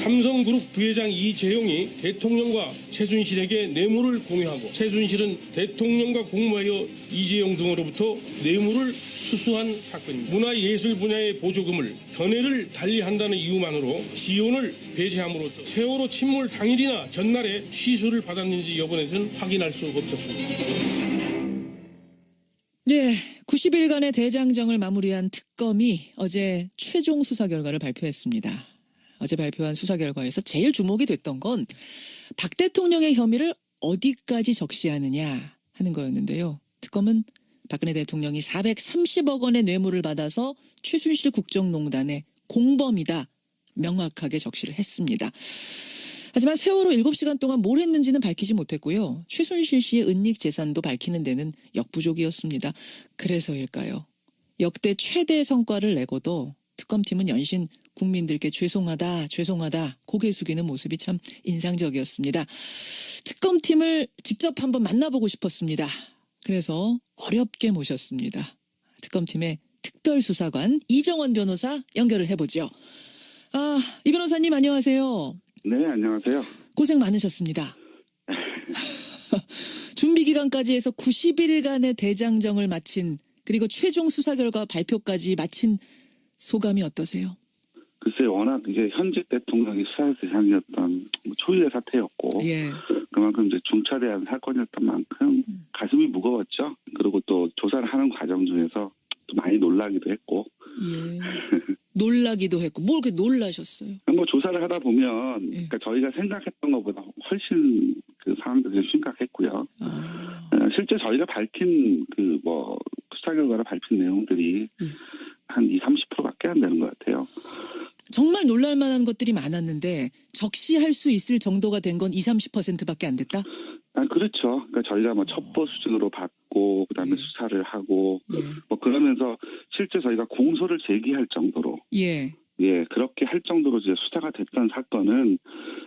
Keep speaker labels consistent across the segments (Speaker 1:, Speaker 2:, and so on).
Speaker 1: 삼성그룹 부회장 이재용이 대통령과 최순실에게 뇌물을 공유하고 최순실은 대통령과 공모하여 이재용 등으로부터 뇌물을 수수한 사건입니다. 문화예술 분야의 보조금을 견해를 달리한다는 이유만으로 지원을 배제함으로써 세월호 침몰 당일이나 전날에 취소를 받았는지 여부에 대해서는 확인할 수 없었습니다.
Speaker 2: 네, 90일간의 대장정을 마무리한 특검이 어제 최종 수사 결과를 발표했습니다. 어제 발표한 수사 결과에서 제일 주목이 됐던 건 박 대통령의 혐의를 어디까지 적시하느냐 하는 거였는데요. 특검은 박근혜 대통령이 430억 원의 뇌물을 받아서 최순실 국정농단의 공범이다 명확하게 적시를 했습니다. 하지만 세월호 7시간 동안 뭘 했는지는 밝히지 못했고요. 최순실 씨의 은닉 재산도 밝히는 데는 역부족이었습니다. 그래서일까요? 역대 최대 성과를 내고도 특검팀은 연신 국민들께 죄송하다 고개 숙이는 모습이 참 인상적이었습니다. 특검팀을 직접 한번 만나보고 싶었습니다. 그래서 어렵게 모셨습니다. 특검팀의 특별수사관 이정원 변호사 연결을 해보죠. 이 변호사님 안녕하세요.
Speaker 3: 네, 안녕하세요.
Speaker 2: 고생 많으셨습니다. 준비기간까지 해서 90일간의 대장정을 마친 그리고 최종 수사 결과 발표까지 마친 소감이 어떠세요?
Speaker 3: 글쎄 워낙 이제 현직 대통령이 수사 대상이었던 초유의 사태였고
Speaker 2: 예.
Speaker 3: 그만큼 이제 중차대한 사건이었던 만큼 가슴이 무거웠죠. 그리고 또 조사를 하는 과정 중에서 또 많이 놀라기도 했고.
Speaker 2: 예. 놀라기도 했고 뭘 그렇게 놀라셨어요?
Speaker 3: 뭐 조사를 하다 보면
Speaker 2: 예.
Speaker 3: 그러니까 저희가 생각했던 것보다 훨씬 그 상황들이 심각했고요. 실제 저희가 밝힌 그 뭐 수사 결과를 밝힌 내용들이 한 20-30%밖에 안 되는 것 같아요.
Speaker 2: 정말 놀랄만한 것들이 많았는데 적시할 수 있을 정도가 된 건 20-30%밖에 안 됐다?
Speaker 3: 그렇죠. 그러니까 저희가 뭐 첩보 수준으로 받고 그다음에
Speaker 2: 예.
Speaker 3: 수사를 하고
Speaker 2: 예.
Speaker 3: 뭐 그러면서 실제 저희가 공소를 제기할 정도로
Speaker 2: 예.
Speaker 3: 그렇게 할 정도로 이제 수사가 됐던 사건은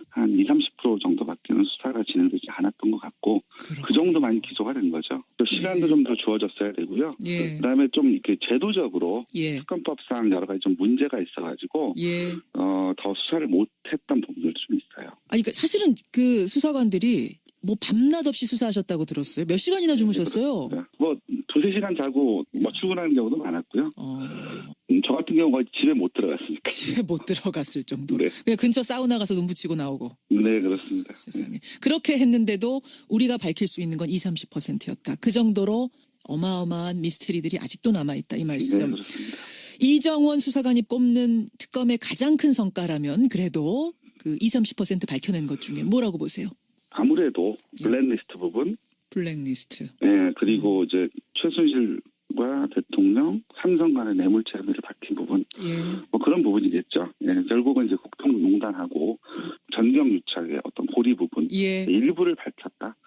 Speaker 3: 한 20-30% 정도밖에는 수사가 진행되지 않았던 것 같고
Speaker 2: 그렇군요.
Speaker 3: 그 정도 많이 기소가 된 거죠. 또 시간도 좀 더 주어졌어야 되고요.
Speaker 2: 예.
Speaker 3: 그다음에 좀 이렇게 제도적으로
Speaker 2: 예.
Speaker 3: 특검법상 여러 가지 좀 문제가 있어가지고
Speaker 2: 예.
Speaker 3: 더 수사를 못했던 부분들도 좀 있어요.
Speaker 2: 그러니까 사실은 그 수사관들이 뭐 밤낮 없이 수사하셨다고 들었어요. 몇 시간이나 주무셨어요?
Speaker 3: 뭐 2-3시간 자고 뭐 출근하는 경우도 많았고요. 저 같은 경우 거의 집에 못 들어갔으니까.
Speaker 2: 집에 못 들어갔을 정도로.
Speaker 3: 네.
Speaker 2: 그냥 근처 사우나 가서 눈 붙이고 나오고.
Speaker 3: 네, 그렇습니다.
Speaker 2: 세상에. 그렇게 했는데도 우리가 밝힐 수 있는 건 20-30%였다. 그 정도로 어마어마한 미스테리들이 아직도 남아있다. 이 말씀.
Speaker 3: 네, 그렇습니다.
Speaker 2: 이정원 수사관이 꼽는 특검의 가장 큰 성과라면 그래도 그 20-30% 밝혀낸 것 중에 뭐라고 보세요?
Speaker 3: 아무래도 블랙리스트 부분,
Speaker 2: 블랙리스트.
Speaker 3: 그리고 이제 최순실과 대통령, 삼성 간의 뇌물죄 혐의를 밝힌 부분, 뭐 그런 부분이겠죠. 결국은 이제 국정농단하고 전경유착의 어떤 고리 부분, 일부를 밝혔다.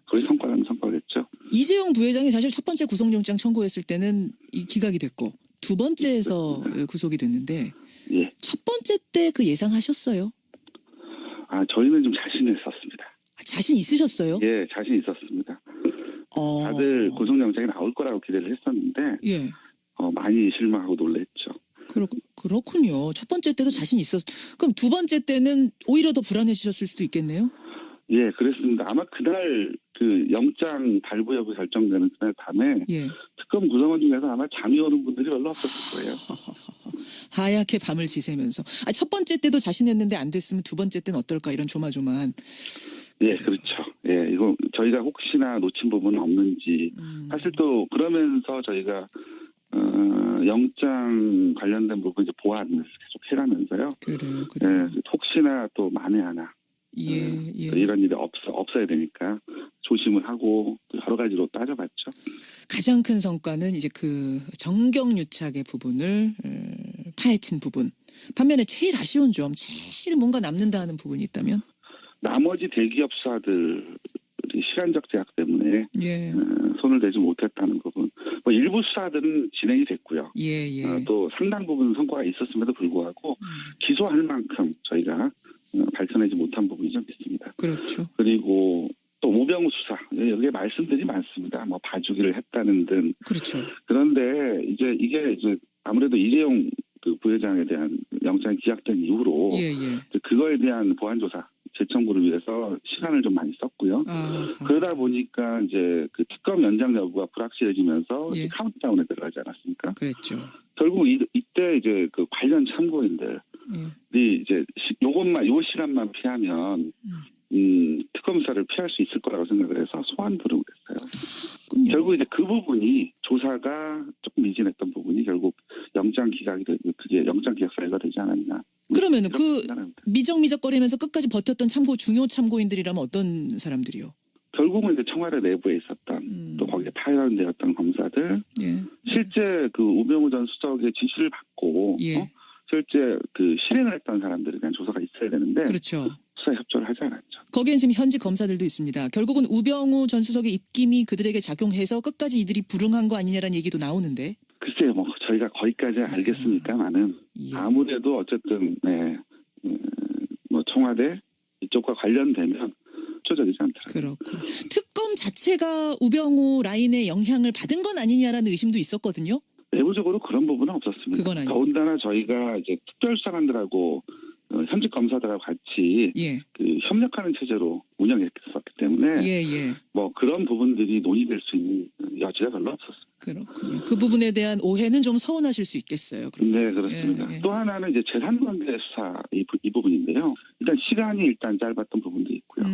Speaker 3: 거의 성과라는 성과겠죠.
Speaker 2: 이재용 부회장이 사실 첫 번째 구속영장 청구했을 때는 기각이 됐고 두 번째에서 구속이 됐는데 첫 번째 때 그 예상하셨어요?
Speaker 3: 저희는 좀 자신했었습니다.
Speaker 2: 자신 있으셨어요?
Speaker 3: 예, 자신 있었습니다. 다들 구속영장이 나올 거라고 기대를 했었는데 많이 실망하고 놀랬죠.
Speaker 2: 그렇군요. 첫 번째 때도 자신 그럼 두 번째 때는 오히려 더 불안해지셨을 수도 있겠네요?
Speaker 3: 예, 그랬습니다. 아마 그날 그 영장 발부 여부 결정되는 그날 밤에 특검 구성원 중에서 아마 잠이 오는 분들이 별로 없었을 거예요.
Speaker 2: 하얗게 밤을 지새면서 첫 번째 때도 자신했는데 안 됐으면 두 번째 때는 어떨까 이런 조마조마한.
Speaker 3: 예, 그렇죠. 예, 이거 저희가 혹시나 놓친 부분은 없는지 사실 또 그러면서 저희가 영장 관련된 부분 이제 보완을 계속 해가면서요.
Speaker 2: 그래요.
Speaker 3: 예, 혹시나 또 만에 하나 이런 일이 없어야 되니까 조심을 하고 여러 가지로 따져봤죠.
Speaker 2: 가장 큰 성과는 이제 그 정경유착의 부분을 파헤친 부분. 반면에 제일 아쉬운 점, 제일 뭔가 남는다 하는 부분이 있다면?
Speaker 3: 나머지 대기업 수사들이 시간적 제약 때문에 손을 대지 못했다는 부분. 뭐 일부 수사들은 진행이 됐고요. 또 상당 부분 성과가 있었음에도 불구하고 기소할 만큼 저희가 밝혀내지 못한 부분이 좀 있습니다.
Speaker 2: 그렇죠.
Speaker 3: 그리고 또 우병우 수사 여기에 말씀들이 많습니다. 뭐 봐주기를 했다는 등.
Speaker 2: 그렇죠.
Speaker 3: 그런데 이제 이게 이제 아무래도 이재용 그 부회장에 대한 영장이 기각된 이후로 그거에 대한 보완 조사 재청구를 위해서 시간을 좀 많이 썼고요. 그러다 보니까 이제 그 특검 연장 여부가 불확실해지면서 카운트다운에 들어가지 않았습니까?
Speaker 2: 그랬죠.
Speaker 3: 결국 이때 이제 그 관련 참고인들이 이제 요 시간만 피하면 특검 수사를 피할 수 있을 거라고 생각을 해서 소환 부르고 했어요. 결국 이제 그 부분이 조사가 조금 미진했던 부분이 결국 영장 기각이 그게 영장 기각 사유가 되지 않았나.
Speaker 2: 그러면은 그 미적미적거리면서 끝까지 버텼던 중요 참고인들이라면 어떤 사람들이요?
Speaker 3: 결국은 이제 청와대 내부에 있었던 또 거기에 파견되었던 검사들, 실제 그 우병우 전 수석의 지시를 받고 실제 그 실행을 했던 사람들에 대한 조사가 있어야 되는데
Speaker 2: 그렇죠.
Speaker 3: 수사에 협조를 하지 않았죠.
Speaker 2: 거기엔 지금 현직 검사들도 있습니다. 결국은 우병우 전 수석의 입김이 그들에게 작용해서 끝까지 이들이 불응한 거 아니냐라는 얘기도 나오는데.
Speaker 3: 글쎄요, 뭐 저희가 거기까지 알겠습니까만은 아무래도 어쨌든 뭐 청와대 이쪽과 관련되면 협조적이지 않더라고요.
Speaker 2: 그렇고 특검 자체가 우병우 라인의 영향을 받은 건 아니냐라는 의심도 있었거든요.
Speaker 3: 내부적으로 그런 부분은 없었습니다.
Speaker 2: 그건 아니고.
Speaker 3: 더군다나 저희가 이제 특별수사관들하고 현직 검사들하고 같이 그 협력하는 체제로 운영했었기 때문에 뭐 그런 부분들이 논의될 수 있는 여지가 별로 없었습니다.
Speaker 2: 그렇군요. 그 부분에 대한 오해는 좀 서운하실 수 있겠어요. 그러면.
Speaker 3: 네, 그렇습니다. 또 하나는 이제 재산관계 수사 이 부분인데요. 일단 시간이 일단 짧았던 부분도 있고요.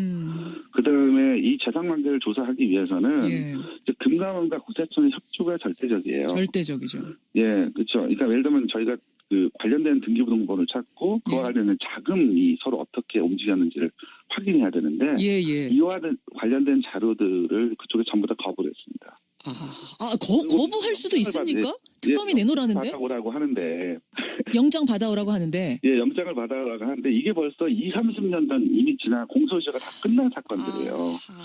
Speaker 3: 그다음에 이 재산관계를 조사하기 위해서는 이제 금감원과 국세청의 협조가 절대적이에요.
Speaker 2: 절대적이죠.
Speaker 3: 예, 그렇죠. 그러니까 예를 들면 저희가 그 관련된 등기부등본을 찾고 그와 관련된 자금이 서로 어떻게 움직였는지를 확인해야 되는데 이와 관련된 자료들을 그쪽에 전부 다 거부를 했습니다.
Speaker 2: 거부할 수도 있습니까? 특검이 내놓으라는데?
Speaker 3: 받아오라고 하는데.
Speaker 2: 영장 받아오라고 하는데.
Speaker 3: 예, 영장을 받아오라고 하는데 이게 벌써 20-30년 전 이미 지난 공소시효가 다 끝난 사건들이에요.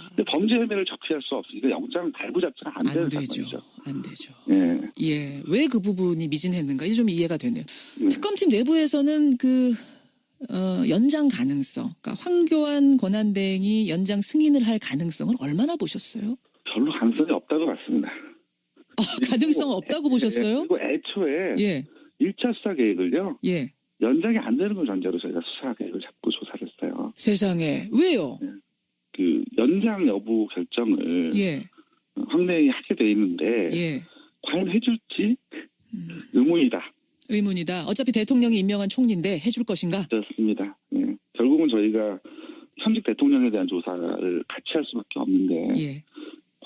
Speaker 3: 근데 범죄 혐의를 적시할 수 없으니까 영장 발부 자체가 안 되는 사건이죠.
Speaker 2: 안 되죠.
Speaker 3: 예.
Speaker 2: 왜 그 부분이 미진했는가? 이게 좀 이해가 되네요. 특검팀 내부에서는 연장 가능성, 그러니까 황교안 권한대행이 연장 승인을 할 가능성을 얼마나 보셨어요?
Speaker 3: 별로 가능성이 없다고 봤습니다.
Speaker 2: 가능성 없다고 보셨어요?
Speaker 3: 그리고 애초에 1차 수사 계획을요. 연장이 안 되는 걸 전제로 저희가 수사 계획을 잡고 조사를 했어요.
Speaker 2: 세상에. 왜요?
Speaker 3: 그 연장 여부 결정을 황대행이 하게 돼 있는데 과연 해줄지 의문이다. 어차피 대통령이 임명한 총리인데 해줄 것인가? 그렇습니다. 결국은 저희가 현직 대통령에 대한 조사를 같이 할 수밖에 없는데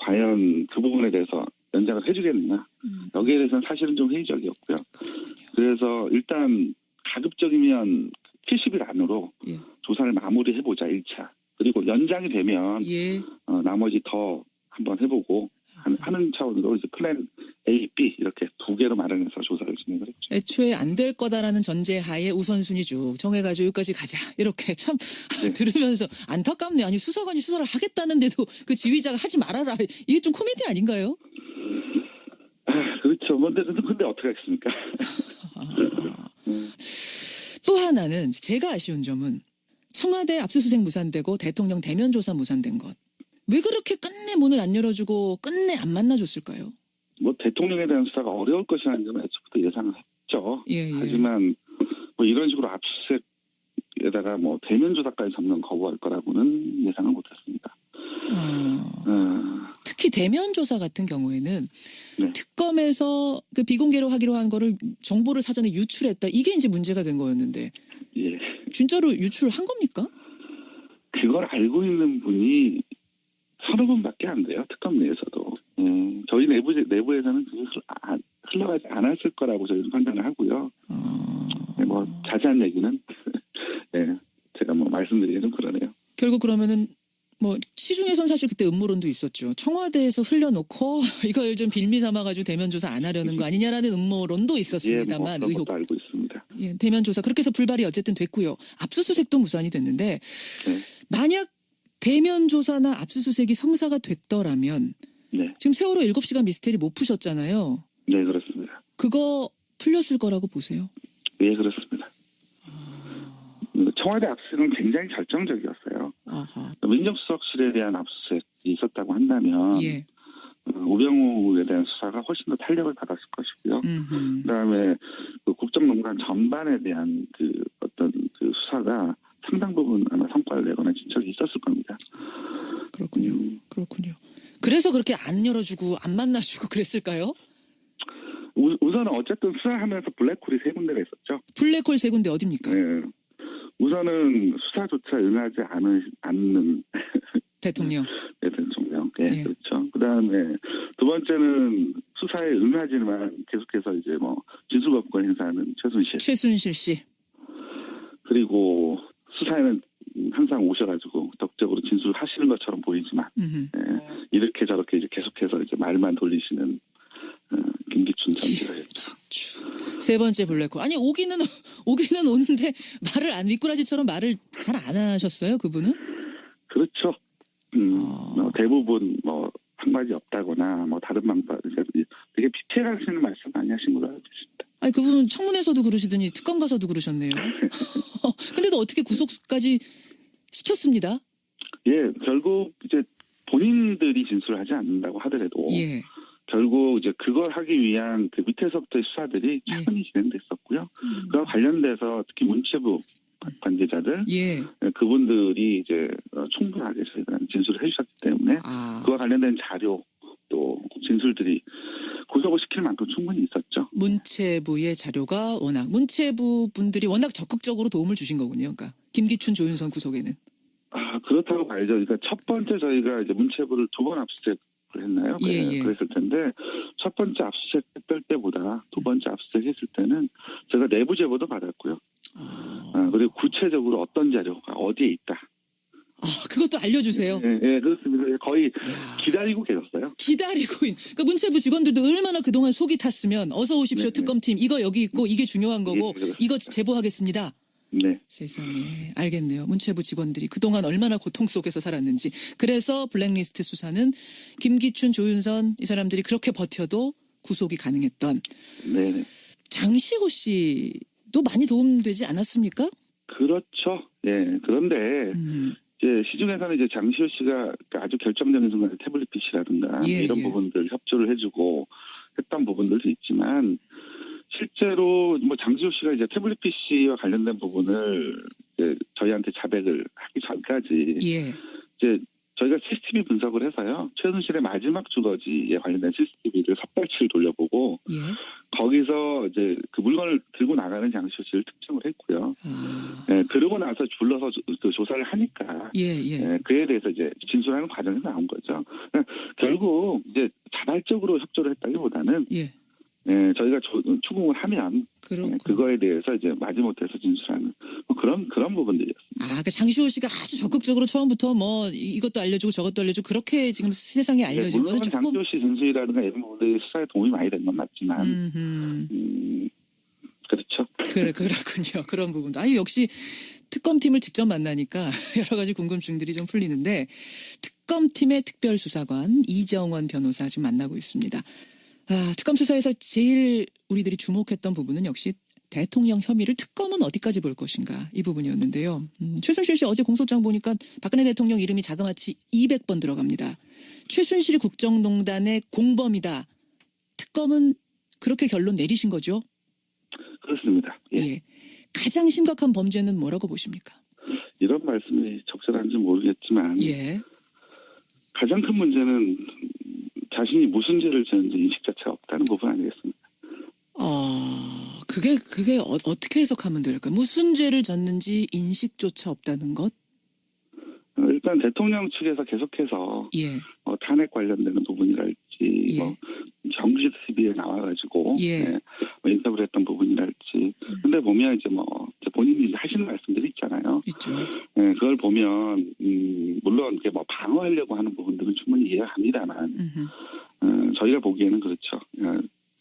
Speaker 3: 과연 그 부분에 대해서 연장을 해주겠느냐. 여기에 대해서는 사실은 좀 회의적이었고요. 그래서 일단 가급적이면 70일 안으로 조사를 마무리해보자 1차. 그리고 연장이 되면 나머지 더 한번 해보고 하는 차원으로 이제 플랜 A, B 이렇게 두 개로 마련해서 조사를 진행을 했죠.
Speaker 2: 애초에 안 될 거다라는 전제하에 우선순위 쭉 정해가지고 여기까지 가자. 이렇게 참 들으면서 안타깝네. 아니 수사관이 수사를 하겠다는데도 그 지휘자가 하지 말아라. 이게 좀 코미디 아닌가요?
Speaker 3: 그렇죠. 근데 어떻게 하겠습니까?
Speaker 2: 또 하나는 제가 아쉬운 점은 청와대 압수수색 무산되고 대통령 대면 조사 무산된 것. 왜 그렇게 끝내 문을 안 열어주고 끝내 안 만나줬을까요?
Speaker 3: 뭐 대통령에 대한 수사가 어려울 것이라는 점은 애초부터 예상을 했죠. 하지만 뭐 이런 식으로 압수수색에다가 뭐 대면 조사까지 전면 거부할 거라고는 예상을 못했습니다.
Speaker 2: 특히 대면 조사 같은 경우에는 특검에서 그 비공개로 하기로 한 거를 정보를 사전에 유출했다. 이게 이제 문제가 된 거였는데 진짜로 유출한 겁니까?
Speaker 3: 그걸 알고 있는 분이 서너 분밖에 안 돼요. 특검 내에서도. 저희 내부에서는 흘러가지 않았을 거라고 저희는 판단을 하고요. 뭐 자세한 얘기는 제가 뭐 말씀드리기는 그러네요.
Speaker 2: 결국 그러면은 뭐 시중에선 사실 그때 음모론도 있었죠. 청와대에서 흘려놓고 이걸 좀 빌미 삼아가지고 대면 조사 안 하려는 거 아니냐라는 음모론도 있었습니다만
Speaker 3: 뭐 그런 것도 알고 있습니다.
Speaker 2: 대면 조사 그렇게 해서 불발이 어쨌든 됐고요. 압수수색도 무산이 됐는데 만약 대면 조사나 압수수색이 성사가 됐더라면 지금 세월호 7시간 미스테리 못 푸셨잖아요.
Speaker 3: 네, 그렇습니다.
Speaker 2: 그거 풀렸을 거라고 보세요?
Speaker 3: 네, 그렇습니다. 청와대 압수수색은 굉장히 결정적이었어요. 민정수석실에 대한 압수수색이 있었다고 한다면 우병우에 대한 수사가 훨씬 더 탄력을 받았을 것이고요. 그다음에 그 국정농단 전반에 대한 그 어떤 그 수사가 상당 부분 아마 성과를 내거나 진척이 있었을 겁니다.
Speaker 2: 그렇군요. 그래서 그렇게 안 열어주고 안 만나주고 그랬을까요?
Speaker 3: 우선은 어쨌든 수사하면서 블랙홀이 3군데가 있었죠.
Speaker 2: 블랙홀 3군데 어딥니까?
Speaker 3: 네. 우선은 수사조차 응하지 않는
Speaker 2: 대통령.
Speaker 3: 네, 대통령. 네, 그렇죠. 그다음에 두 번째는 수사에 응하지만 계속해서 이제 뭐 진술거부권 행사하는 최순실 씨. 그리고 수사에는 항상 오셔가지고 적극적으로 진술하시는 것처럼 보이지만 이렇게 저렇게 이제 계속해서 이제 말만 돌리시는 김기춘 전 비서였죠.
Speaker 2: 세 번째 블랙홀. 아니 오기는 오는데 말을 안 미꾸라지처럼 말을 잘 안 하셨어요, 그분은?
Speaker 3: 그렇죠. 대부분 뭐 한마디 없다거나 뭐 다른 방법 되게 피폐하시는 말씀 많이 하신 걸로 알고 있습니다.
Speaker 2: 아니 그분은 청문회에서도 그러시더니 특검 가서도 그러셨네요. 근데도 어떻게 구속까지 시켰습니다.
Speaker 3: 예, 결국 이제 본인들이 진술하지 않는다고 하더라도 결국 이제 그걸 하기 위한 그 밑에서부터의 수사들이 차분히 진행됐었고요. 그와 관련돼서 특히 문체부 관계자들, 그분들이 이제 충분하게 저희가 진술을 해주셨기 때문에 그와 관련된 자료 또 진술들이 구속을 시킬 만큼 충분히 있었죠.
Speaker 2: 문체부의 자료가 문체부 분들이 워낙 적극적으로 도움을 주신 거군요. 그러니까 김기춘, 조윤선 구속에는.
Speaker 3: 그렇다고 봐야죠. 그러니까 첫 번째 저희가 이제 문체부를 2번 압수수색을 했나요? 그랬을 텐데 첫 번째 압수수색 했을 때보다 두 번째 압수수색 했을 때는 제가 내부 제보도 받았고요. 그리고 구체적으로 어떤 자료가 어디에 있다.
Speaker 2: 그것도 알려주세요.
Speaker 3: 네, 그렇습니다. 거의 기다리고 계셨어요.
Speaker 2: 그러니까 문체부 직원들도 얼마나 그동안 속이 탔으면 어서 오십시오 특검팀 이거 여기 있고 이게 중요한 거고 이거 제보하겠습니다.
Speaker 3: 네.
Speaker 2: 세상에 알겠네요. 문체부 직원들이 그동안 얼마나 고통 속에서 살았는지. 그래서 블랙리스트 수사는 김기춘, 조윤선 이 사람들이 그렇게 버텨도 구속이 가능했던.
Speaker 3: 네.
Speaker 2: 장시호 씨도 많이 도움되지 않았습니까?
Speaker 3: 그렇죠. 예. 그런데 이제 시중에서는 이제 장시호 씨가 아주 결정적인 순간에 태블릿 PC라든가 이런 부분들 협조를 해주고 했던 부분들도 있지만 실제로 뭐 장시호 씨가 이제 태블릿 PC와 관련된 부분을 이제 저희한테 자백을 하기 전까지 이제 저희가 CCTV 분석을 해서요 최순실의 마지막 주거지에 관련된 CCTV를 섭달치를 돌려보고 거기서 이제 그 물건을 들고 나가는 장시호 씨를 특정을 했고요. 그러고 나서 불러서 그 조사를 하니까 그에 대해서 이제 진술하는 과정에서 나온 거죠. 결국 이제 자발적으로 협조를 했다기보다는 저희가 추궁을 하면 그거에 대해서 이제 마지못해서 진술하는 그런 부분들이었습니다.
Speaker 2: 그러니까 장시호 씨가 아주 적극적으로 처음부터 뭐 이것도 알려주고 저것도 알려주고 그렇게 지금 세상에 알려진 거는
Speaker 3: 물론 장시호 씨 진술이라든가 이런 부분들이 수사에 도움이 많이 된 건 맞지만 그렇죠.
Speaker 2: 그렇군요. 그런 부분도. 역시 특검팀을 직접 만나니까 여러 가지 궁금증들이 좀 풀리는데 특검팀의 특별수사관 이정원 변호사 지금 만나고 있습니다. 특검 수사에서 제일 우리들이 주목했던 부분은 역시 대통령 혐의를 특검은 어디까지 볼 것인가 이 부분이었는데요. 최순실 씨 어제 공소장 보니까 박근혜 대통령 이름이 자그마치 200번 들어갑니다. 최순실이 국정농단의 공범이다. 특검은 그렇게 결론 내리신 거죠?
Speaker 3: 그렇습니다.
Speaker 2: 가장 심각한 범죄는 뭐라고 보십니까?
Speaker 3: 이런 말씀이 적절한지 모르겠지만 가장 큰 문제는 자신이 무슨 죄를 지었는지 인식 자체가 없다는 부분 아니겠습니까?
Speaker 2: 그게 어떻게 해석하면 될까요? 무슨 죄를 졌는지 인식조차 없다는 것?
Speaker 3: 일단 대통령 측에서 계속해서 탄핵 관련되는 부분이랄지 뭐 정규직 TV에 나와가지고 뭐 인터뷰를 했던 부분이랄지 근데 보면 이제 본인이 하시는 말씀들이 있잖아요.
Speaker 2: 있죠.
Speaker 3: 그걸 보면 물론 이렇게 뭐 방어하려고 하는 부분들은 충분히 이해합니다만 저희가 보기에는 그렇죠.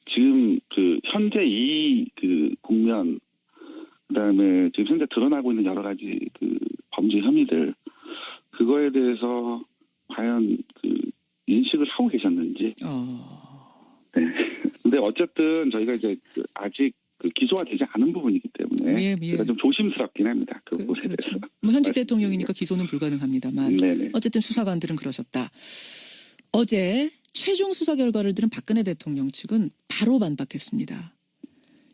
Speaker 3: 지금 그 현재 그 국면 그다음에 지금 현재 드러나고 있는 여러 가지 그 범죄 혐의들 그거에 대해서 과연 그 인식을 하고 계셨는지. 근데 어쨌든 저희가 이제 아직 그 기소가 되지 않은 부분이기 때문에 제가 좀 조심스럽긴 합니다. 그 부분에 대해서.
Speaker 2: 뭐 현직 대통령이니까 기소는 불가능합니다만 어쨌든 수사관들은 그러셨다. 어제 최종 수사 결과를 들은 박근혜 대통령 측은 바로 반박했습니다.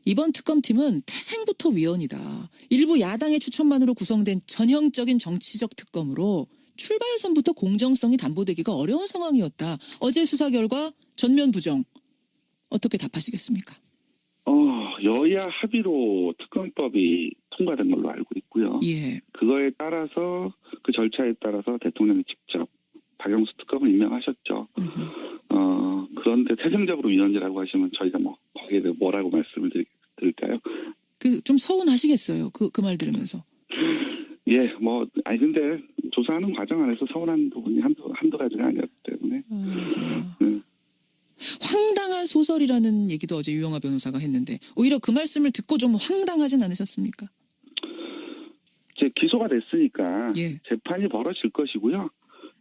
Speaker 2: 이번 특검팀은 태생부터 위헌이다. 일부 야당의 추천만으로 구성된 전형적인 정치적 특검으로 출발선부터 공정성이 담보되기가 어려운 상황이었다. 어제 수사 결과 전면 부정. 어떻게 답하시겠습니까?
Speaker 3: 여야 합의로 특검법이 통과된 걸로 알고 있고요.
Speaker 2: 예.
Speaker 3: 그거에 따라서 그 절차에 따라서 대통령이 직접 박영수 특검을 임명하셨죠. 그런데 태생적으로 위헌이라고 하시면 저희가 거기에 대해 뭐라고 말씀을 드릴까요?
Speaker 2: 좀 서운하시겠어요. 그 말 들으면서.
Speaker 3: 예, 근데 조사하는 과정 안에서 서운한 부분이 한두 가지가 아니었기 때문에.
Speaker 2: 황당한 소설이라는 얘기도 어제 유영하 변호사가 했는데 오히려 그 말씀을 듣고 좀 황당하진 않으셨습니까?
Speaker 3: 이제 기소가 됐으니까
Speaker 2: 예.
Speaker 3: 재판이 벌어질 것이고요.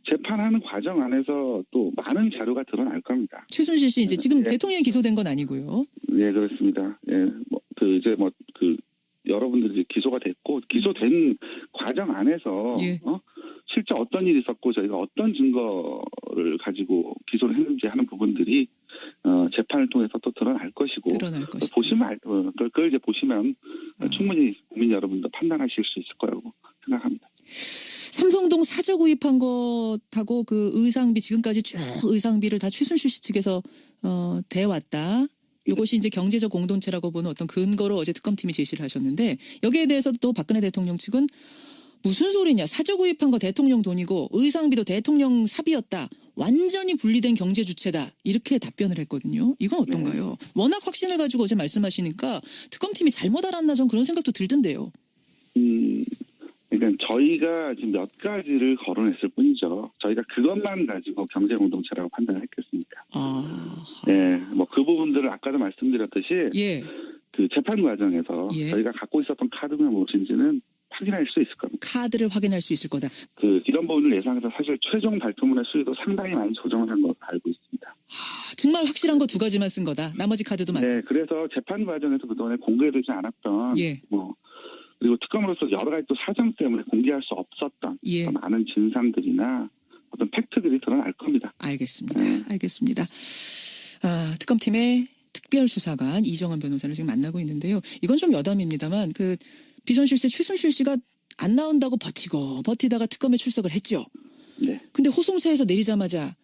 Speaker 3: 재판하는 과정 안에서 또 많은 자료가 드러날 겁니다.
Speaker 2: 최순실 씨 이제 지금
Speaker 3: 예.
Speaker 2: 대통령이 기소된 건 아니고요.
Speaker 3: 네, 그렇습니다. 예, 여러분들이 기소가 됐고 기소된 과정 안에서
Speaker 2: 예.
Speaker 3: 실제 어떤 일이 있었고 저희가 어떤 증거를 가지고 기소를 했는지 하는 부분들이 재판을 통해서 또 드러날 것이고 보시면 그걸 이제 보시면 충분히 국민 여러분도 판단하실 수 있을 거라고 생각합니다.
Speaker 2: 삼성동 사저 구입한 것하고 그 의상비 지금까지 쭉 의상비를 다 최순실 씨 측에서 대왔다. 이것이 이제 경제적 공동체라고 보는 어떤 근거로 어제 특검팀이 제시를 하셨는데 여기에 대해서 또 박근혜 대통령 측은 무슨 소리냐. 사저 구입한 거 대통령 돈이고 의상비도 대통령 사비였다. 완전히 분리된 경제 주체다. 이렇게 답변을 했거든요. 이건 어떤가요? 워낙 확신을 가지고 어제 말씀하시니까 특검팀이 잘못 알았나 좀 그런 생각도 들던데요.
Speaker 3: 그러니까 저희가 지금 몇 가지를 거론했을 뿐이죠. 저희가 그것만 가지고 경제 공동체라고 판단을 했겠습니까? 네, 그 부분들을 아까도 말씀드렸듯이
Speaker 2: 예.
Speaker 3: 그 재판 과정에서
Speaker 2: 예.
Speaker 3: 저희가 갖고 있었던 카드가 무엇인지는 확인할 수 있을 겁니다.
Speaker 2: 카드를 확인할 수 있을 거다.
Speaker 3: 이런 부분을 예상해서 사실 최종 발표문의 수위도 상당히 많이 조정을 한 것으로 알고 있습니다.
Speaker 2: 정말 확실한 거 두 가지만 쓴 거다. 나머지 카드도 많다.
Speaker 3: 네, 그래서 재판 과정에서 그동안에 공개되지 않았던 그리고 특검으로서 여러 가지 또 사정 때문에 공개할 수 없었던 많은 진상들이나 어떤 팩트들이 드러날 겁니다.
Speaker 2: 알겠습니다. 알겠습니다. 특검팀의 특별수사관 이정환 변호사를 지금 만나고 있는데요. 이건 좀 여담입니다만 비선실세 최순실 씨가 안 나온다고 버티다가 특검에 출석을 했죠.
Speaker 3: 네. 근데
Speaker 2: 호송차에서 내리자마자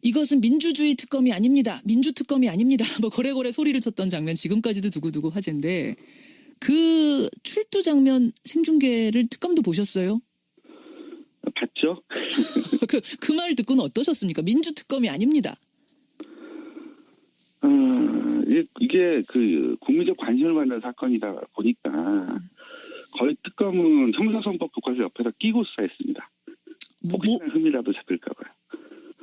Speaker 2: 이것은 민주주의 특검이 아닙니다. 민주특검이 아닙니다. 고래고래 소리를 쳤던 장면 지금까지도 두고두고 화제인데 그 출두 장면 생중계를 특검도 보셨어요?
Speaker 3: 봤죠.
Speaker 2: 그 말 듣고는 어떠셨습니까? 민주특검이 아닙니다.
Speaker 3: 이게 국민적 관심을 받는 사건이다 보니까 거의 특검은 형사소송법 교과서 옆에서 끼고 수사했습니다. 혹시나 흠이라도 잡힐까 봐요.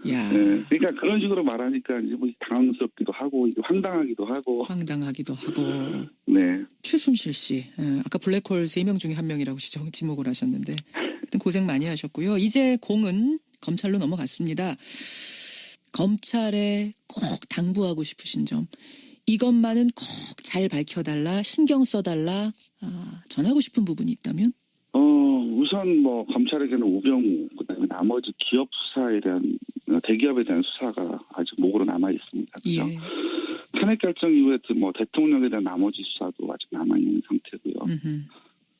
Speaker 2: 야.
Speaker 3: 네, 그러니까 그런 식으로 말하니까 이제 당황스럽기도 하고 황당하기도 하고.
Speaker 2: 네. 최순실 씨. 아까 블랙홀 3명 중에 1명이라고 지목을 하셨는데 하여튼 고생 많이 하셨고요. 이제 공은 검찰로 넘어갔습니다. 검찰에 꼭 당부하고 싶으신 점. 이것만은 꼭 잘 밝혀달라, 신경 써달라, 전하고 싶은 부분이 있다면?
Speaker 3: 우선 검찰에게는 우병우, 그다음에 나머지 기업 수사에 대한 대기업에 대한 수사가 아직 목으로 남아 있습니다. 그렇죠?
Speaker 2: 예.
Speaker 3: 탄핵 결정 이후에 대통령에 대한 나머지 수사도 아직 남아 있는 상태고요.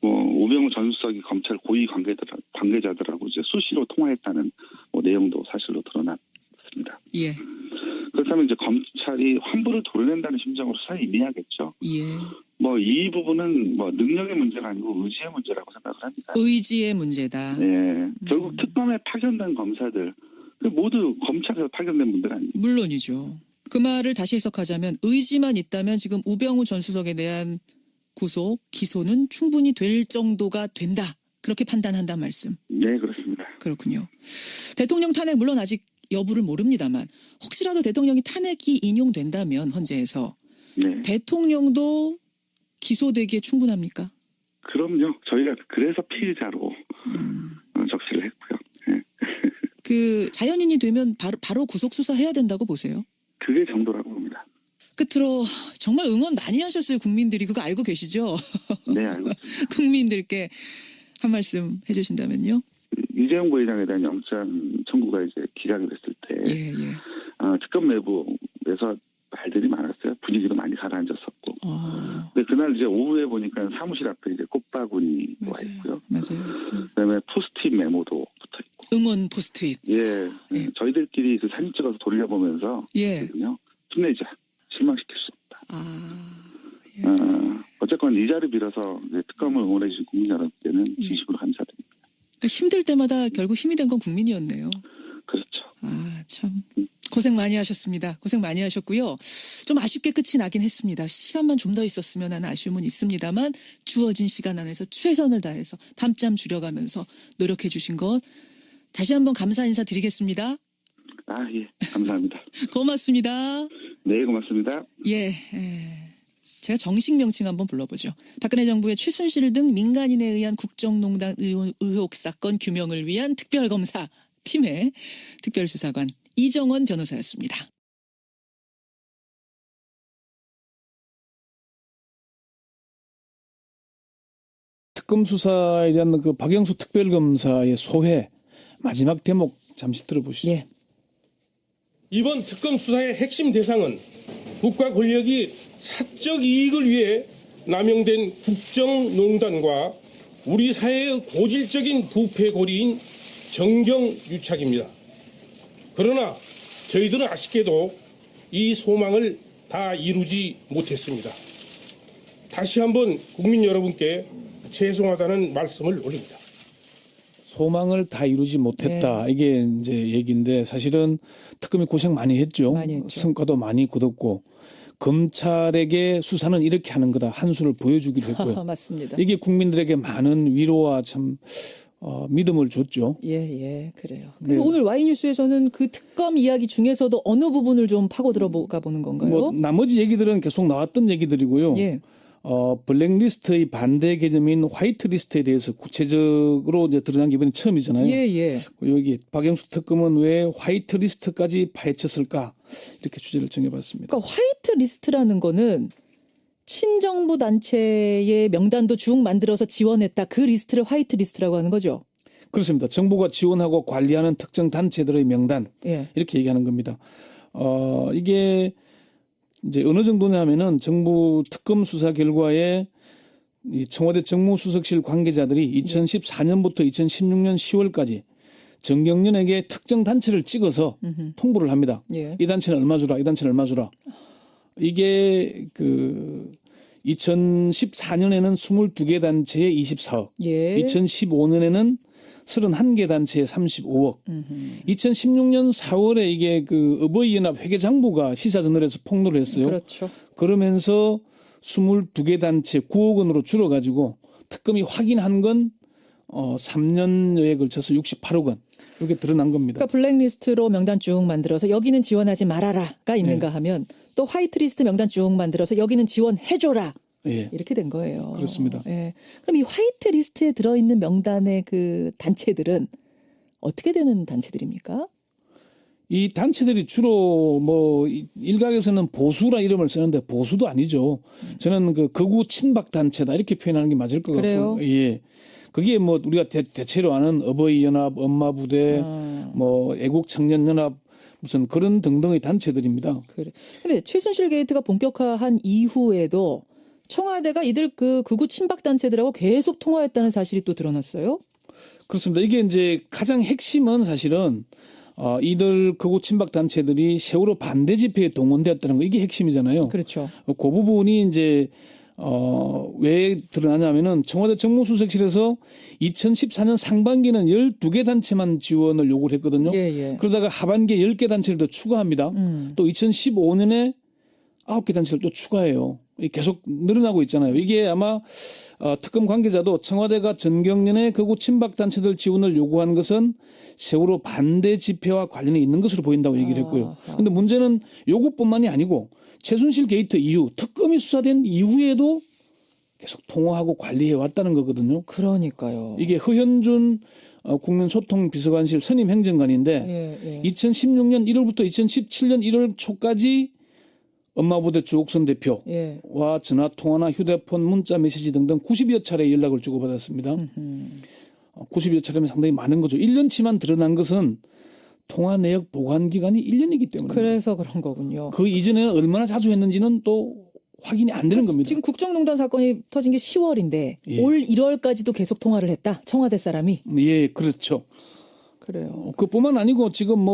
Speaker 3: 우병우 전 수석이 검찰 고위 관계자들하고 이제 수시로 통화했다는 내용도 사실로 드러났습니다.
Speaker 2: 예.
Speaker 3: 그렇다면 이제 검찰이 환부를 도려낸다는 심정으로 수사에 임해야겠죠.
Speaker 2: 예.
Speaker 3: 이 부분은 능력의 문제가 아니고 의지의 문제라고 생각을 합니다.
Speaker 2: 의지의 문제다.
Speaker 3: 네. 결국 특검에 파견된 검사들 모두 검찰에서 파견된 분들 아닙니까?
Speaker 2: 물론이죠. 그 말을 다시 해석하자면 의지만 있다면 지금 우병우 전 수석에 대한 구속, 기소는 충분히 될 정도가 된다. 그렇게 판단한다는 말씀.
Speaker 3: 네, 그렇습니다.
Speaker 2: 그렇군요. 대통령 탄핵 물론 아직 여부를 모릅니다만 혹시라도 대통령이 탄핵이 인용된다면 헌재에서 대통령도 기소되기에 충분합니까?
Speaker 3: 그럼요. 저희가 그래서 피의자로 적시를 했고요. 네.
Speaker 2: 자연인이 되면 바로 구속 수사해야 된다고 보세요?
Speaker 3: 그게 정도라고 봅니다.
Speaker 2: 끝으로 정말 응원 많이 하셨어요. 국민들이 그거 알고 계시죠?
Speaker 3: 네, 알고 있습니다.
Speaker 2: 국민들께 한 말씀 해주신다면요.
Speaker 3: 이재용 부회장에 대한 영장 청구가 이제 기각이 됐을 때 특검 내부에서 말들이 많았어요. 분위기도 많이 가라앉았었고. 근데 그날 이제 오후에 보니까 사무실 앞에 이제 꽃바구니 와 있고요.
Speaker 2: 맞아요.
Speaker 3: 그다음에 포스트잇 메모도 붙어 있고.
Speaker 2: 응원 포스트잇.
Speaker 3: 예.
Speaker 2: 예.
Speaker 3: 저희들끼리 그 사진 찍어서 돌려보면서
Speaker 2: 예.
Speaker 3: 힘내자. 실망시킬 수 없다. 어쨌건 이 자리 빌어서 특검을 응원해 주신 국민 여러분께는 진심으로 감사드립니다.
Speaker 2: 힘들 때마다 결국 힘이 된 건 국민이었네요.
Speaker 3: 그렇죠.
Speaker 2: 참. 고생 많이 하셨습니다. 고생 많이 하셨고요. 좀 아쉽게 끝이 나긴 했습니다. 시간만 좀 더 있었으면 하는 아쉬움은 있습니다만 주어진 시간 안에서 최선을 다해서 밤잠 줄여가면서 노력해 주신 것 다시 한번 감사 인사 드리겠습니다.
Speaker 3: 예. 감사합니다.
Speaker 2: 고맙습니다.
Speaker 3: 네, 고맙습니다.
Speaker 2: 예. 제가 정식 명칭 한번 불러보죠. 박근혜 정부의 최순실 등 민간인에 의한 국정농단 의혹 사건 규명을 위한 특별검사 팀의 특별수사관 이정원 변호사였습니다.
Speaker 4: 특검 수사에 대한 그 박영수 특별검사의 소회 마지막 대목 잠시 들어보시죠.
Speaker 2: 예.
Speaker 1: 이번 특검 수사의 핵심 대상은 국가 권력이 사적 이익을 위해 남용된 국정농단과 우리 사회의 고질적인 부패 고리인 정경유착입니다. 그러나 저희들은 아쉽게도 이 소망을 다 이루지 못했습니다. 다시 한번 국민 여러분께 죄송하다는 말씀을 올립니다.
Speaker 4: 소망을 다 이루지 못했다. 네. 이게 이제 얘기인데 사실은 특검이 고생 많이 했죠. 성과도 많이 거뒀고 검찰에게 수사는 이렇게 하는 거다. 한 수를 보여주기도 했고요.
Speaker 2: 맞습니다.
Speaker 4: 이게 국민들에게 많은 위로와 참 믿음을 줬죠.
Speaker 2: 예, 그래요. 그래서 오늘 Y뉴스에서는 그 특검 이야기 중에서도 어느 부분을 좀 파고 들어가 보는 건가요?
Speaker 4: 나머지 얘기들은 계속 나왔던 얘기들이고요.
Speaker 2: 예.
Speaker 4: 블랙리스트의 반대 개념인 화이트리스트에 대해서 구체적으로 이제 드러난 게 이번에 처음이잖아요.
Speaker 2: 예.
Speaker 4: 여기 박영수 특검은 왜 화이트리스트까지 파헤쳤을까 이렇게 주제를 정해봤습니다.
Speaker 2: 그러니까 화이트리스트라는 거는 친정부 단체의 명단도 쭉 만들어서 지원했다. 그 리스트를 화이트리스트라고 하는 거죠.
Speaker 4: 그렇습니다. 정부가 지원하고 관리하는 특정 단체들의 명단 이렇게 얘기하는 겁니다. 이게 이제 어느 정도냐면은 정부 특검 수사 결과에 이 청와대 정무수석실 관계자들이 2014년부터 2016년 10월까지 정경련에게 특정 단체를 찍어서 통보를 합니다. 이 단체는 얼마 주라, 이 단체는 얼마 주라. 이게 2014년에는 22개 단체에 24억, 2015년에는 31개 단체에 35억. 2016년 4월에 이게 어버이연합 회계장부가 시사저널에서 폭로를 했어요.
Speaker 2: 그렇죠.
Speaker 4: 그러면서 22개 단체 9억 원으로 줄어가지고 특검이 확인한 건 3년여에 걸쳐서 68억 원. 이렇게 드러난 겁니다.
Speaker 2: 그러니까 블랙리스트로 명단 쭉 만들어서 여기는 지원하지 말아라가 있는가 하면 또 화이트리스트 명단 쭉 만들어서 여기는 지원해줘라. 이렇게 된 거예요.
Speaker 4: 그렇습니다.
Speaker 2: 그럼 이 화이트리스트에 들어있는 명단의 그 단체들은 어떻게 되는 단체들입니까?
Speaker 4: 이 단체들이 주로 일각에서는 보수라 이름을 쓰는데 보수도 아니죠. 저는 극우 친박 단체다 이렇게 표현하는 게 맞을 것 같고. 그게 우리가 대체로 아는 어버이연합, 엄마부대, 애국청년연합 무슨 그런 등등의 단체들입니다.
Speaker 2: 그래. 근데 최순실 게이트가 본격화한 이후에도 청와대가 이들 극우 친박 단체들하고 계속 통화했다는 사실이 또 드러났어요?
Speaker 4: 그렇습니다. 이게 이제 가장 핵심은 사실은 이들 극우 친박 단체들이 세월호 반대 집회에 동원되었다는 거 이게 핵심이잖아요.
Speaker 2: 그렇죠.
Speaker 4: 그 부분이 이제 왜 드러나냐면은 청와대 정무수석실에서 2014년 상반기는 12개 단체만 지원을 요구를 했거든요. 그러다가 하반기에 10개 단체를 더 추가합니다. 또 2015년에 9개 단체를 또 추가해요. 계속 늘어나고 있잖아요. 이게 아마 특검 관계자도 청와대가 전경련의 극우 친박 단체들 지원을 요구한 것은 세월호 반대 집회와 관련이 있는 것으로 보인다고 얘기를 했고요. 그런데 문제는 요것뿐만이 아니고 최순실 게이트 이후 특검이 수사된 이후에도 계속 통화하고 관리해 왔다는 거거든요.
Speaker 2: 그러니까요.
Speaker 4: 이게 허현준 국민소통비서관실 선임 행정관인데 2016년 1월부터 2017년 1월 초까지 엄마부대 주옥선 대표와 전화 통화나 휴대폰, 문자, 메시지 등등 90여 차례 연락을 주고받았습니다. 90여 차례면 상당히 많은 거죠. 1년치만 드러난 것은 통화 내역 보관 기간이 1년이기 때문에.
Speaker 2: 그래서 그런 거군요.
Speaker 4: 그 이전에는 얼마나 자주 했는지는 또 확인이 안 되는 겁니다.
Speaker 2: 지금 국정농단 사건이 터진 게 10월인데
Speaker 4: 예.
Speaker 2: 올 1월까지도 계속 통화를 했다. 청와대 사람이.
Speaker 4: 예, 그렇죠.
Speaker 2: 그래요.
Speaker 4: 그뿐만 아니고 지금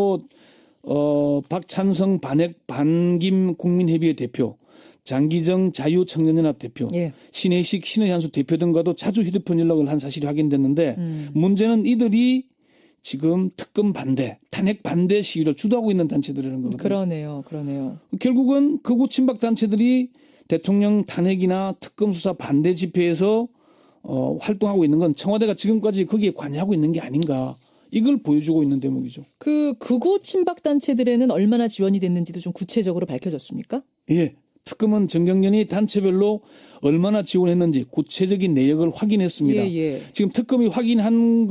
Speaker 4: 박찬성 반김 국민협의회 대표, 장기정 자유청년연합 대표,
Speaker 2: 예.
Speaker 4: 신혜식 신의한수 대표 등과도 자주 휴대폰 연락을 한 사실이 확인됐는데 문제는 이들이 지금 특검 반대, 탄핵 반대 시위를 주도하고 있는 단체들이라는 거거든요.
Speaker 2: 그러네요.
Speaker 4: 결국은 극우 친박 단체들이 대통령 탄핵이나 특검 수사 반대 집회에서 활동하고 있는 건 청와대가 지금까지 거기에 관여하고 있는 게 아닌가. 이걸 보여주고 있는 대목이죠.
Speaker 2: 그 극우 친박 단체들에는 얼마나 지원이 됐는지도 좀 구체적으로 밝혀졌습니까?
Speaker 4: 예. 특검은 정경련이 단체별로 얼마나 지원했는지 구체적인 내역을 확인했습니다.
Speaker 2: 예.
Speaker 4: 지금 특검이 확인한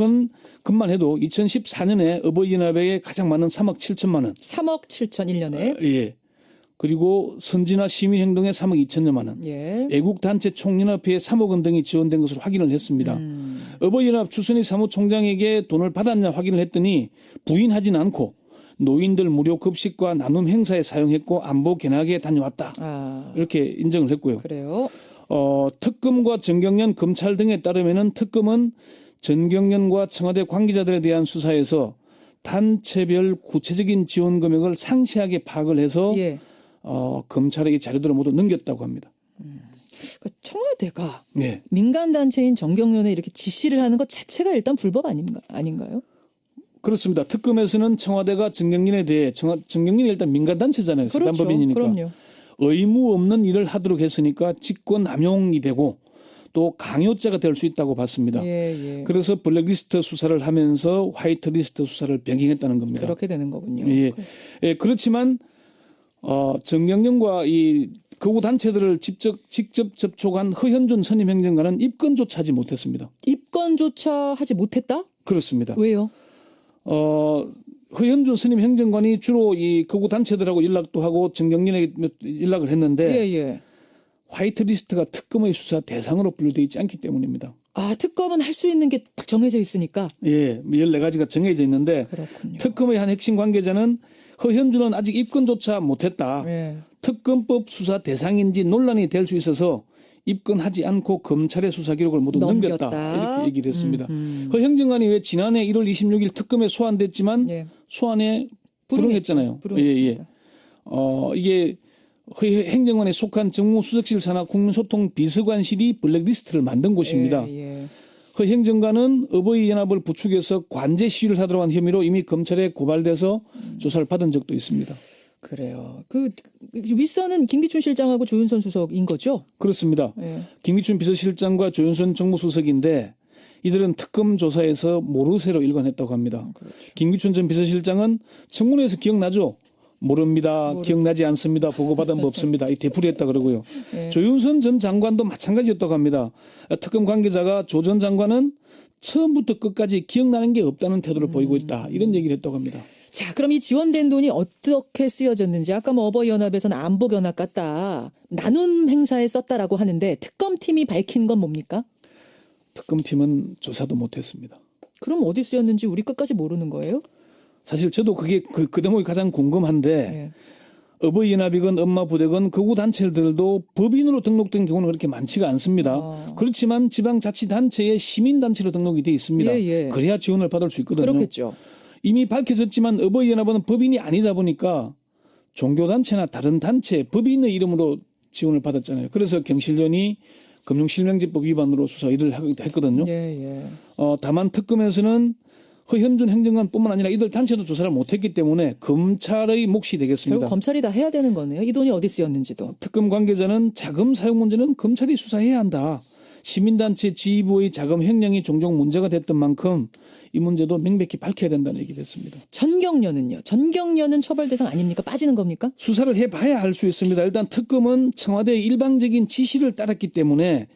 Speaker 4: 것만 해도 2014년에 어버이연합회에 가장 많은 3억 7천만 원.
Speaker 2: 3억 7천 1년에.
Speaker 4: 예. 그리고 선진화 시민행동에 3억 2천여만 원.
Speaker 2: 예.
Speaker 4: 애국단체 총연합회에 3억 원 등이 지원된 것으로 확인을 했습니다. 어버이연합 추선희 사무총장에게 돈을 받았냐 확인을 했더니 부인하지는 않고 노인들 무료 급식과 나눔 행사에 사용했고 안보 견학에 다녀왔다. 이렇게 인정을 했고요.
Speaker 2: 그래요.
Speaker 4: 특검과 정경련 검찰 등에 따르면은 특검은 정경련과 청와대 관계자들에 대한 수사에서 단체별 구체적인 지원 금액을 상세하게 파악을 해서
Speaker 2: 예.
Speaker 4: 검찰에게 자료들을 모두 넘겼다고 합니다.
Speaker 2: 그러니까 청와대가
Speaker 4: 네.
Speaker 2: 민간 단체인 정경련에 이렇게 지시를 하는 것 자체가 일단 불법 아닌가요?
Speaker 4: 그렇습니다. 특검에서는 청와대가 정경련에 대해 정경련이 일단 민간 단체잖아요.
Speaker 2: 그렇죠.
Speaker 4: 사단법인이니까.
Speaker 2: 그럼요.
Speaker 4: 의무 없는 일을 하도록 했으니까 직권 남용이 되고 또 강요죄가 될 수 있다고 봤습니다.
Speaker 2: 예.
Speaker 4: 그래서 블랙리스트 수사를 하면서 화이트리스트 수사를 변경했다는 겁니다.
Speaker 2: 그렇게 되는 거군요.
Speaker 4: 예, 그렇지만 정경련과 이 극우 단체들을 직접 접촉한 허현준 선임행정관은 입건조차 하지 못했습니다.
Speaker 2: 입건조차 하지 못했다?
Speaker 4: 그렇습니다.
Speaker 2: 왜요?
Speaker 4: 허현준 선임행정관이 주로 이 극우 단체들하고 연락도 하고 정경련에게 연락을 했는데
Speaker 2: 예.
Speaker 4: 화이트리스트가 특검의 수사 대상으로 분류되어 있지 않기 때문입니다.
Speaker 2: 특검은 할 수 있는 게 딱 정해져 있으니까.
Speaker 4: 예, 14가지가 정해져 있는데
Speaker 2: 그렇군요.
Speaker 4: 특검의 한 핵심 관계자는 허현준은 아직 입건조차 못했다.
Speaker 2: 예.
Speaker 4: 특검법 수사 대상인지 논란이 될 수 있어서 입건하지 않고 검찰의 수사 기록을 모두 넘겼다. 이렇게 얘기를 했습니다. 허 행정관이 왜 지난해 1월 26일 특검에 소환됐지만 소환에 불응했잖아요.
Speaker 2: 불응했습니다.
Speaker 4: 이게 허 행정관에 속한 정무수석실 산하 국민소통 비서관실이 블랙리스트를 만든 곳입니다. 허 행정관은 어버이연합을 부추겨서 관제 시위를 하도록 한 혐의로 이미 검찰에 고발돼서 조사를 받은 적도 있습니다.
Speaker 2: 그래요. 그 윗선은 김기춘 실장하고 조윤선 수석인 거죠?
Speaker 4: 그렇습니다. 김기춘 비서실장과 조윤선 정무수석인데 이들은 특검 조사에서 모르쇠로 일관했다고 합니다.
Speaker 2: 그렇죠.
Speaker 4: 김기춘 전 비서실장은 청문회에서 기억나죠? 모릅니다. 기억나지 않습니다. 보고받은 법 없습니다. 이 되풀이했다 그러고요. 조윤선 전 장관도 마찬가지였다고 합니다. 특검 관계자가 조 전 장관은 처음부터 끝까지 기억나는 게 없다는 태도를 보이고 있다. 이런 얘기를 했다고 합니다.
Speaker 2: 자, 그럼 이 지원된 돈이 어떻게 쓰여졌는지 아까 어버이연합에서는 안보 견학 같다. 나눔 행사에 썼다라고 하는데 특검팀이 밝힌 건 뭡니까?
Speaker 4: 특검팀은 조사도 못했습니다.
Speaker 2: 그럼 어디 쓰였는지 우리 끝까지 모르는 거예요?
Speaker 4: 사실 저도 그게 그 대목이 가장 궁금한데 어버이연합이건 엄마부대건 극우 단체들도 법인으로 등록된 경우는 그렇게 많지가 않습니다. 그렇지만 지방자치단체에 시민단체로 등록이 돼 있습니다. 그래야 지원을 받을 수 있거든요.
Speaker 2: 그렇겠죠.
Speaker 4: 이미 밝혀졌지만 어버이연합은 법인이 아니다 보니까 종교단체나 다른 단체, 법인의 이름으로 지원을 받았잖아요. 그래서 경실련이 금융실명제법 위반으로 수사 일을 했거든요. 다만 특검에서는 허현준 행정관뿐만 아니라 이들 단체도 조사를 못했기 때문에 검찰의 몫이 되겠습니다.
Speaker 2: 결국 검찰이 다 해야 되는 거네요. 이 돈이 어디 쓰였는지도.
Speaker 4: 특검 관계자는 자금 사용 문제는 검찰이 수사해야 한다. 시민단체 지휘부의 자금 횡령이 종종 문제가 됐던 만큼 이 문제도 명백히 밝혀야 된다는 얘기를 했습니다.
Speaker 2: 전경련은요? 전경련은 처벌 대상 아닙니까? 빠지는 겁니까?
Speaker 4: 수사를 해봐야 알 수 있습니다. 일단 특검은 청와대의 일방적인 지시를 따랐기 때문에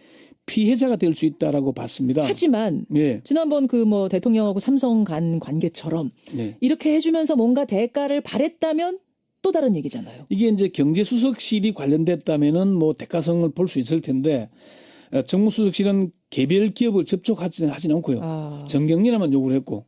Speaker 4: 피해자가 될 수 있다라고 봤습니다.
Speaker 2: 하지만 지난번 대통령하고 삼성 간 관계처럼 이렇게 해주면서 뭔가 대가를 바랬다면 또 다른 얘기잖아요.
Speaker 4: 이게 이제 경제수석실이 관련됐다면은 대가성을 볼 수 있을 텐데 정무수석실은 개별 기업을 접촉하지는 않고요. 정경련에만 요구를 했고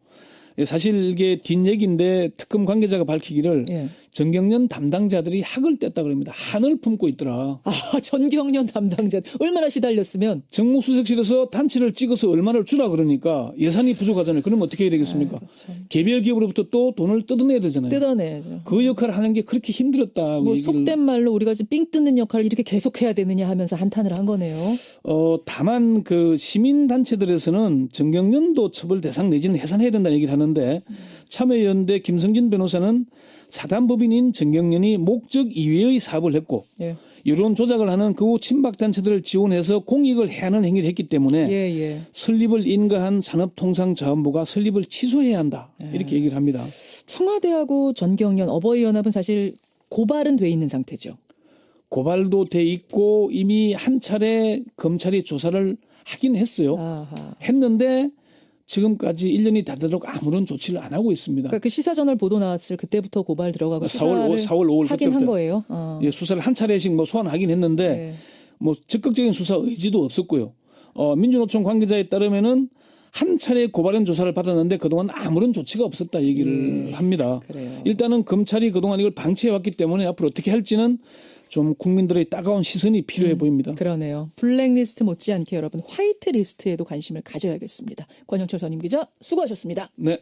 Speaker 4: 사실 이게 뒷얘기인데 특검 관계자가 밝히기를
Speaker 2: 예.
Speaker 4: 전경련 담당자들이 학을 뗐다 그럽니다. 한을 품고 있더라.
Speaker 2: 아, 전경련 담당자 얼마나 시달렸으면
Speaker 4: 정무수석실에서 단체를 찍어서 얼마를 주라 그러니까 예산이 부족하잖아요. 그러면 어떻게 해야 되겠습니까? 개별 기업으로부터 또 돈을 뜯어내야 되잖아요.
Speaker 2: 뜯어내야죠.
Speaker 4: 그 역할을 하는 게 그렇게 힘들었다.
Speaker 2: 뭐 속된 말로 우리가 지금 삥 뜯는 역할을 이렇게 계속해야 되느냐 하면서 한탄을 한 거네요.
Speaker 4: 다만 그 시민단체들에서는 전경련도 처벌 대상 내지는 해산해야 된다는 얘기를 하는데 참여연대 김성진 변호사는 사단법인인 전경련이 목적 이외의 사업을 했고
Speaker 2: 예.
Speaker 4: 여론 조작을 하는 극우 친박단체들을 지원해서 공익을 해하는 행위를 했기 때문에 설립을 인가한 산업통상자원부가 설립을 취소해야 한다. 이렇게 얘기를 합니다.
Speaker 2: 청와대하고 전경련 어버이연합은 사실 고발은 돼 있는 상태죠.
Speaker 4: 고발도 돼 있고 이미 한 차례 검찰이 조사를 하긴 했어요.
Speaker 2: 아하.
Speaker 4: 했는데 지금까지 1년이 다 되도록 아무런 조치를 안 하고 있습니다.
Speaker 2: 그러니까 그 시사저널 보도 나왔을 그때부터 고발 들어가고
Speaker 4: 4월 5월
Speaker 2: 하긴 한 거예요.
Speaker 4: 예, 수사를 한 차례씩 뭐 소환하긴 했는데 뭐 적극적인 수사 의지도 없었고요. 민주노총 관계자에 따르면은 한 차례 고발인 조사를 받았는데 그동안 아무런 조치가 없었다 얘기를 합니다.
Speaker 2: 그래요.
Speaker 4: 일단은 검찰이 그동안 이걸 방치해왔기 때문에 앞으로 어떻게 할지는 좀 국민들의 따가운 시선이 필요해 보입니다.
Speaker 2: 그러네요. 블랙리스트 못지않게 여러분 화이트리스트에도 관심을 가져야겠습니다. 권영철 전임 기자 수고하셨습니다.
Speaker 4: 네.